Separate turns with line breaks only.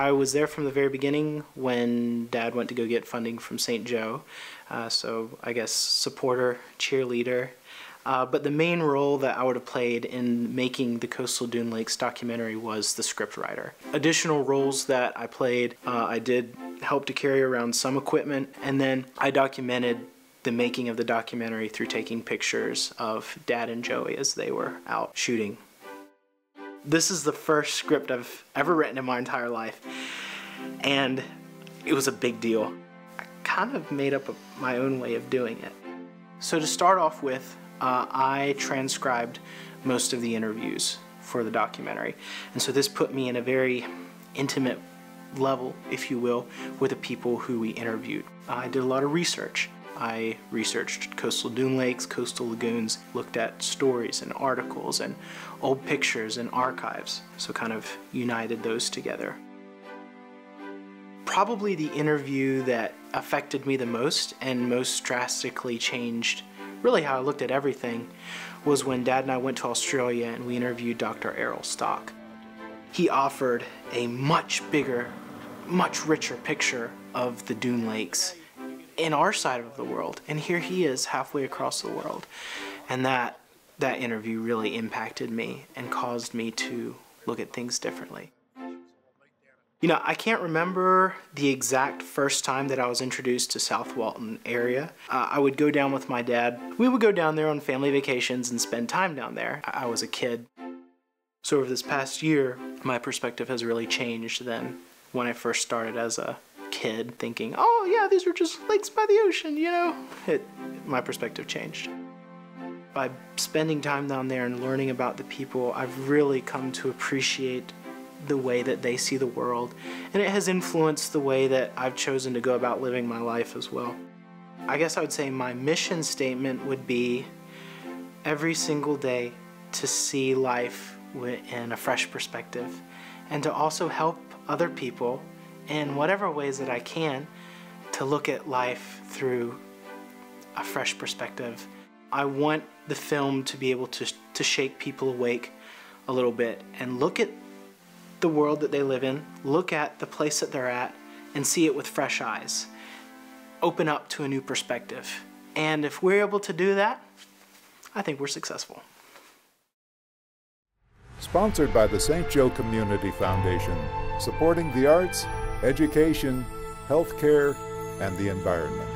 I was there from the very beginning when Dad went to go get funding from St. Joe. So I guess supporter, cheerleader. But the main role that I would have played in making the Coastal Dune Lakes documentary was the scriptwriter. Additional roles that I played, I did help to carry around some equipment, and then I documented the making of the documentary through taking pictures of Dad and Joey as they were out shooting. This is the first script I've ever written in my entire life, and it was a big deal. I kind of made up my own way of doing it. So to start off with, I transcribed most of the interviews for the documentary, and so this put me in a very intimate level, if you will, with the people who we interviewed. I did a lot of research. I researched coastal dune lakes, coastal lagoons, looked at stories and articles and old pictures and archives, so kind of united those together. Probably the interview that affected me the most and most drastically changed really how I looked at everything was when Dad and I went to Australia and we interviewed Dr. Errol Stock. He offered a much bigger, much richer picture of the Dune Lakes in our side of the world, and here he is halfway across the world. And that interview really impacted me and caused me to look at things differently. You know, I can't remember the exact first time that I was introduced to South Walton area. I would go down with my dad. We would go down there on family vacations and spend time down there. I was a kid. So over this past year, my perspective has really changed than when I first started as a kid thinking, oh yeah, these are just lakes by the ocean, you know? My perspective changed. By spending time down there and learning about the people, I've really come to appreciate the way that they see the world, and it has influenced the way that I've chosen to go about living my life as well. I guess I would say my mission statement would be every single day to see life in a fresh perspective, and to also help other people in whatever ways that I can to look at life through a fresh perspective. I want the film to be able to shake people awake a little bit and look at the world that they live in, look at the place that they're at, and see it with fresh eyes. Open up to a new perspective. And if we're able to do that, I think we're successful.
Sponsored by the St. Joe Community Foundation, supporting the arts, education, healthcare, and the environment.